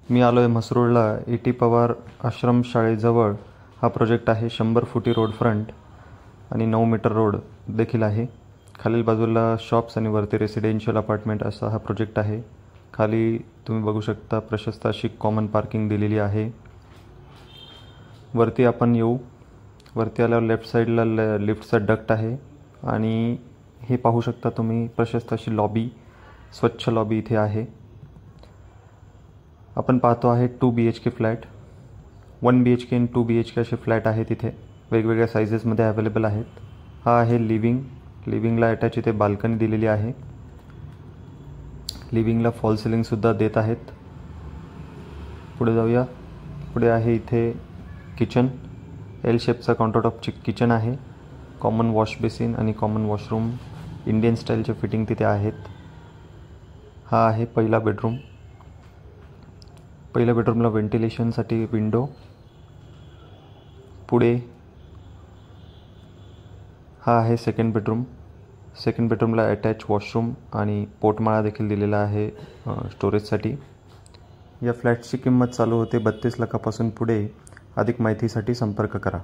मी आलो आहे म्हसरूळला ए.टी. पवार आश्रमशाळेजवळ हा प्रोजेक्ट आहे. 100 फुटी रोड फ्रंट आणि 9 मीटर रोड देखील आहे. खालील बाजूला शॉप्स आणि वरती रेसिडेन्शियल अपार्टमेंट असा हा प्रोजेक्ट आहे. खाली तुम्ही बघू शकता प्रशस्त अशी कॉमन पार्किंग दिलेली आहे. वरती आपण येऊ. वरती आल्यावर लेफ्ट साईडला लिफ्टचा डक्ट आहे आणि हे पाहू शकता तुम्ही प्रशस्त अशी लॉबी, स्वच्छ लॉबी इथे आहे. आपण पाहतो आहे 2 BHK फ्लॅट. 1 BHK आणि 2 BHK असे फ्लॅट आहेत इथे. वेगवेगळ्या साईजेसमध्ये अवेलेबल आहेत. हा आहे लिव्हिंग. लिव्हिंगला अटॅच इथे बाल्कनी दिलेली आहे. लिव्हिंगला फॉल सिलिंगसुद्धा देत आहेत. पुढे जाऊया. पुढे आहे इथे किचन. एल शेपचा काउंटरटॉप किचन आहे. कॉमन वॉश बेसिन आणि कॉमन वॉशरूम इंडियन स्टाईलचे फिटिंग तिथे आहेत. हा आहे पहिला बेडरूम. पहिल्या बेडरूमला व्हेंटिलेशनसाठी विंडो. पुढे हा आहे सेकंड बेडरूम. सेकंड बेडरूमला अटॅच वॉशरूम आणि पोटमाळा देखील दिलेला आहे स्टोरेजसाठी. या फ्लॅटची किंमत चालू होते 32 लाखापासून पुढे. अधिक माहितीसाठी संपर्क करा.